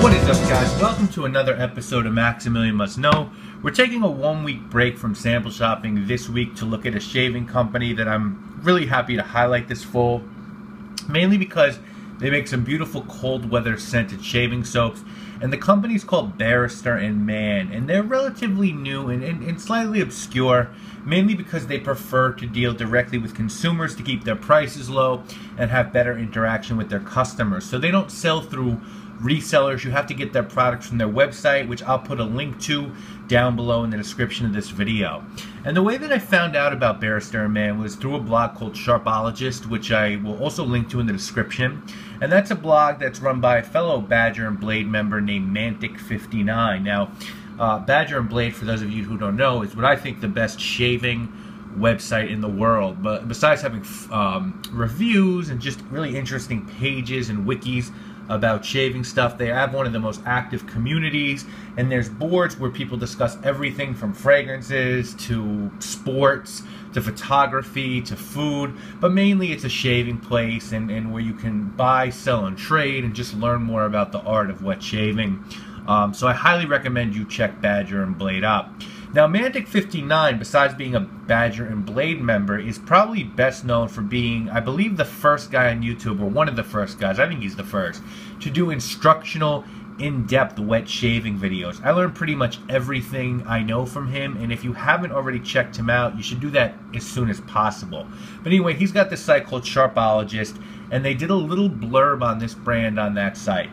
What is up, guys? Welcome to another episode of Maximilian Must Know. We're taking a 1-week break from sample shopping this week to look at a shaving company that I'm really happy to highlight this fall, mainly because they make some beautiful cold weather scented shaving soaps, and the company's called Barrister Mann, and they're relatively new and slightly obscure, mainly because they prefer to deal directly with consumers to keep their prices low and have better interaction with their customers. So they don't sell through resellers. You have to get their products from their website, which I'll put a link to down below in the description of this video. And the way that I found out about Barrister Mann was through a blog called Sharpologist, which I will also link to in the description. And that's a blog that's run by a fellow Badger and Blade member named Mantic59. Now, Badger and Blade, for those of you who don't know, is what I think the best shaving website in the world. But besides having reviews and just really interesting pages and wikis about shaving stuff, they have one of the most active communities, and there's boards where people discuss everything from fragrances to sports to photography to food, but mainly it's a shaving place and where you can buy, sell, and trade and just learn more about the art of wet shaving. So I highly recommend you check Badger and Blade out. Now, Mantic59, besides being a Badger and Blade member, is probably best known for being, I believe, the first guy on YouTube, or one of the first guys, I think he's the first, to do instructional, in-depth wet shaving videos. I learned pretty much everything I know from him, and if you haven't already checked him out, you should do that as soon as possible. But anyway, he's got this site called Sharpologist, and they did a little blurb on this brand on that site.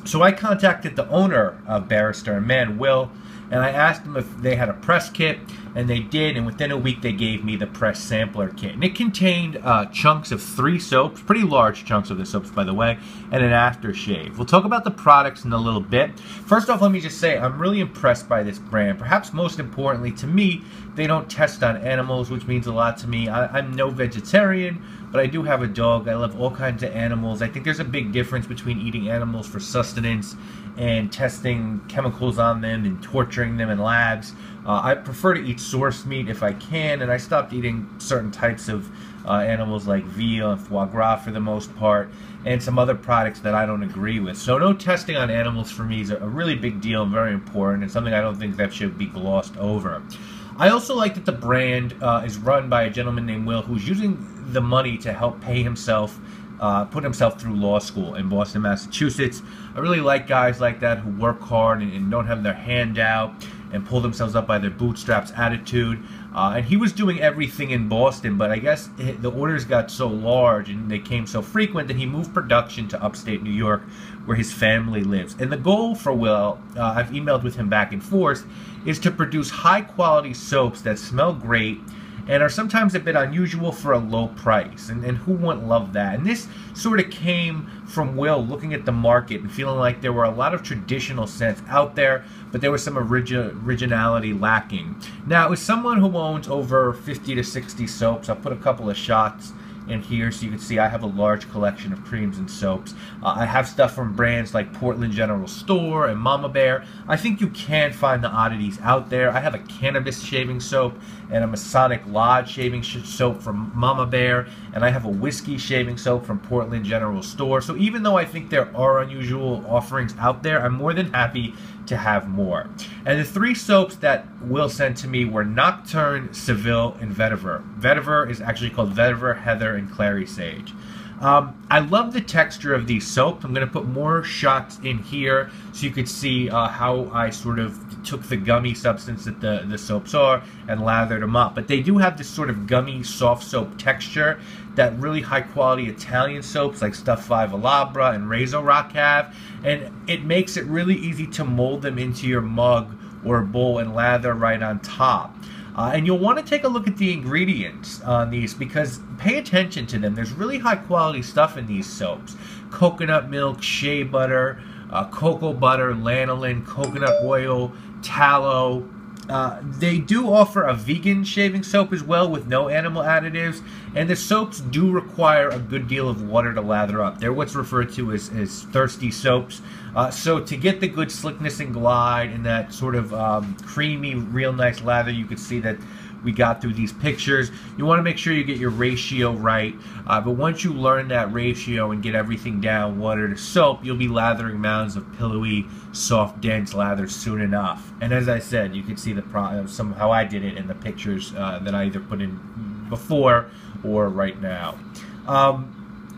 So I contacted the owner of Barrister Mann, Will, and I asked them if they had a press kit, and they did, and within a week they gave me the press sampler kit. And it contained chunks of 3 soaps, pretty large chunks of the soaps, by the way, and an aftershave. We'll talk about the products in a little bit. First off, let me just say, I'm really impressed by this brand. Perhaps most importantly to me, they don't test on animals, which means a lot to me. I'm no vegetarian, but I do have a dog. I love all kinds of animals. I think there's a big difference between eating animals for sustenance and testing chemicals on them and torturing them in labs. I prefer to eat source meat if I can, and I stopped eating certain types of animals like veal and foie gras for the most part, and some other products that I don't agree with. So no testing on animals for me is a really big deal and very important, and something I don't think that should be glossed over. I also like that the brand is run by a gentleman named Will, who's using the money to help pay himself, put himself through law school in Boston, Massachusetts. I really like guys like that who work hard and don't have their hand out and pull themselves up by their bootstraps attitude. And he was doing everything in Boston, but I guess the orders got so large and they came so frequent that he moved production to upstate New York, where his family lives. And the goal for Will, I've emailed with him back and forth, is to produce high-quality soaps that smell great and are sometimes a bit unusual for a low price. And who wouldn't love that? And this sort of came from Will looking at the market and feeling like there were a lot of traditional scents out there, but there was some originality lacking. Now, as someone who owns over 50 to 60 soaps, I'll put a couple of shots in here so you can see I have a large collection of creams and soaps. I have stuff from brands like Portland General Store and Mama Bear. I think you can find the oddities out there. I have a cannabis shaving soap and a Masonic Lodge shaving soap from Mama Bear, and I have a whiskey shaving soap from Portland General Store. So even though I think there are unusual offerings out there, I'm more than happy to have more. And the 3 soaps that Will sent to me were Nocturne, Seville, and Vetiver. Vetiver is actually called Vetiver, Heather, and Clary Sage. I love the texture of these soaps. I'm going to put more shots in here so you could see how I sort of took the gummy substance that the soaps are and lathered them up. But they do have this sort of gummy, soft soap texture that really high-quality Italian soaps like Stuff 5 Alabra and Razor Rock have. And it makes it really easy to mold them into your mug or bowl and lather right on top. And you'll want to take a look at the ingredients on these because pay attention to them. There's really high quality stuff in these soaps. Coconut milk, shea butter, cocoa butter, lanolin, coconut oil, tallow. They do offer a vegan shaving soap as well with no animal additives, and the soaps do require a good deal of water to lather up. They're what's referred to as thirsty soaps. So to get the good slickness and glide and that sort of creamy, real nice lather, you could see that we got through these pictures. You want to make sure you get your ratio right, but once you learn that ratio and get everything down, water to soap, you'll be lathering mounds of pillowy, soft, dense lather soon enough. And as I said, you can see how I did it in the pictures that I either put in before or right now.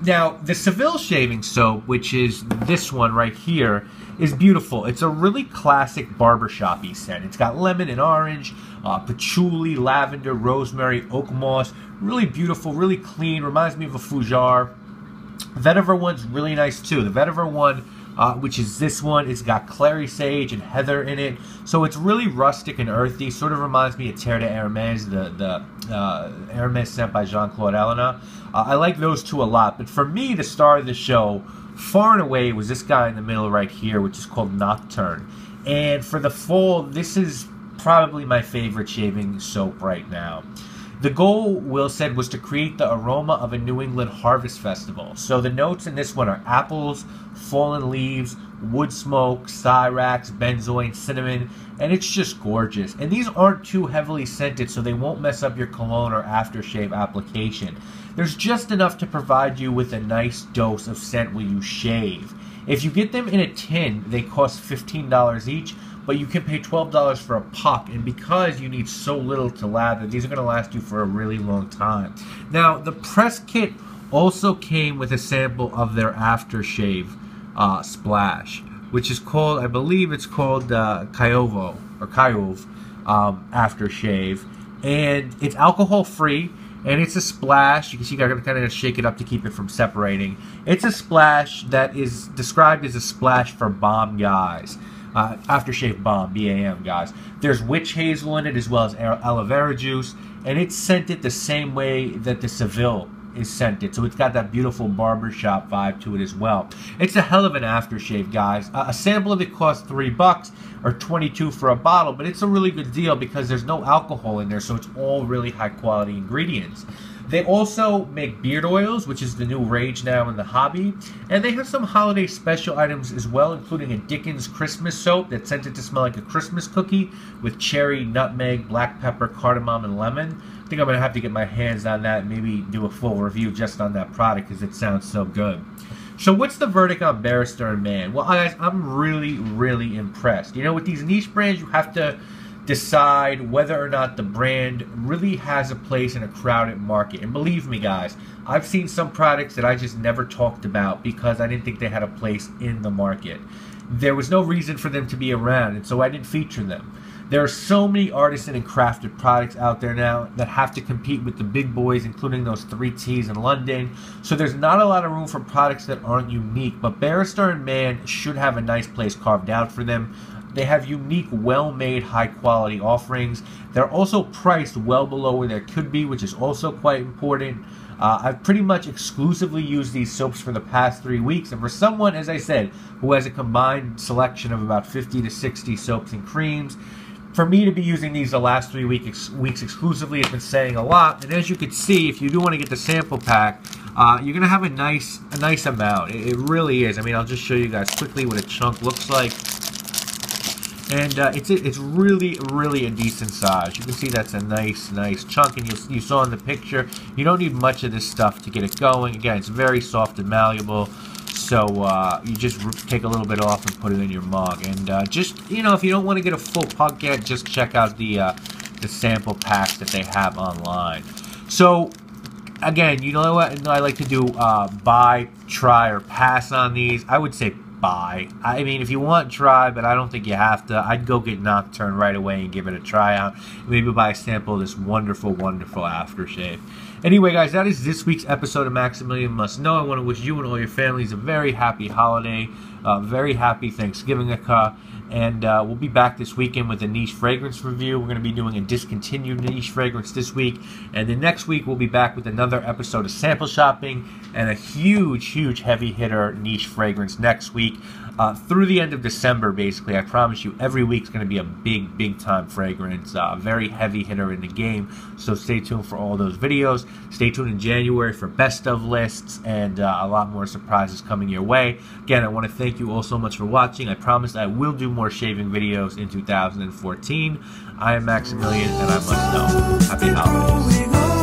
Now, the Seville shaving soap, which is this one right here, is beautiful. It's a really classic barbershop-y scent. It's got lemon and orange, patchouli, lavender, rosemary, oak moss. Really beautiful, really clean. Reminds me of a fougere. Vetiver one's really nice too. The vetiver one, which is this one, it's got clary sage and heather in it. So it's really rustic and earthy. Sort of reminds me of Terre de Hermes, the Hermes scent by Jean-Claude Ellena. I like those two a lot. But for me, the star of the show, far and away, was this guy in the middle right here, which is called Nocturne. And for the fall, this is probably my favorite shaving soap right now. The goal, Will said, was to create the aroma of a New England harvest festival. So the notes in this one are apples, fallen leaves, wood smoke, syrax, benzoin, cinnamon, and it's just gorgeous. And these aren't too heavily scented, so they won't mess up your cologne or aftershave application. There's just enough to provide you with a nice dose of scent when you shave. If you get them in a tin, they cost $15 each, but you can pay $12 for a puck, and because you need so little to lather, these are going to last you for a really long time. Now, the press kit also came with a sample of their aftershave splash, which is called, I believe it's called Kayove aftershave, and it's alcohol-free. And it's a splash. You can see I gotta kind of shake it up to keep it from separating. It's a splash that is described as a splash for bomb guys. Aftershave bomb, B-A-M, guys. There's witch hazel in it as well as aloe vera juice. And it's scented the same way that the Seville is scented. So it's got that beautiful barbershop vibe to it as well. It's a hell of an aftershave, guys. A sample of it costs $3 or $22 for a bottle, but it's a really good deal because there's no alcohol in there, so it's all really high quality ingredients. They also make beard oils, which is the new rage now in the hobby, and they have some holiday special items as well, including a Dickens Christmas soap that's scented to smell like a Christmas cookie with cherry, nutmeg, black pepper, cardamom, and lemon. I think I'm going to have to get my hands on that and maybe do a full review just on that product because it sounds so good. So what's the verdict on Barrister Mann? Well, guys, I'm really, really impressed. You know, with these niche brands, you have to decide whether or not the brand really has a place in a crowded market. And believe me, guys, I've seen some products that I just never talked about because I didn't think they had a place in the market. There was no reason for them to be around, and so I didn't feature them. There are so many artisan and crafted products out there now that have to compete with the big boys, including those 3Ts in London. So there's not a lot of room for products that aren't unique, but Barrister Mann should have a nice place carved out for them. They have unique, well-made, high-quality offerings. They're also priced well below where they could be, which is also quite important. I've pretty much exclusively used these soaps for the past 3 weeks, and for someone, as I said, who has a combined selection of about 50 to 60 soaps and creams, for me to be using these the last 3 weeks exclusively has been saying a lot. And as you can see, if you do want to get the sample pack, you're going to have a nice amount. It really is. I mean, I'll just show you guys quickly what a chunk looks like. And it's really, really a decent size. You can see that's a nice chunk, and you saw in the picture, you don't need much of this stuff to get it going. Again, it's very soft and malleable, so you just take a little bit off and put it in your mug. And just, you know, if you don't want to get a full pug yet, just check out the sample packs that they have online. So, again, you know what I like to do, buy, try, or pass on these. I would say buy. I mean, if you want, try, but I don't think you have to. I'd go get Nocturne right away and give it a try out. Maybe buy a sample of this wonderful, wonderful aftershave. Anyway, guys, that is this week's episode of Maximilian Must Know. I want to wish you and all your families a very happy holiday, very happy Thanksgiving, and we'll be back this weekend with a niche fragrance review. We're going to be doing a discontinued niche fragrance this week, and then next week we'll be back with another episode of sample shopping and a huge heavy hitter niche fragrance next week. through the end of December, basically. I promise you, every week's going to be a big time fragrance, very heavy hitter in the game. So stay tuned for all those videos. Stay tuned in January for best of lists and a lot more surprises coming your way. Again, I want to thank you all so much for watching. I promise I will do more shaving videos in 2014. I am Maximilian, and I must know. Happy holidays.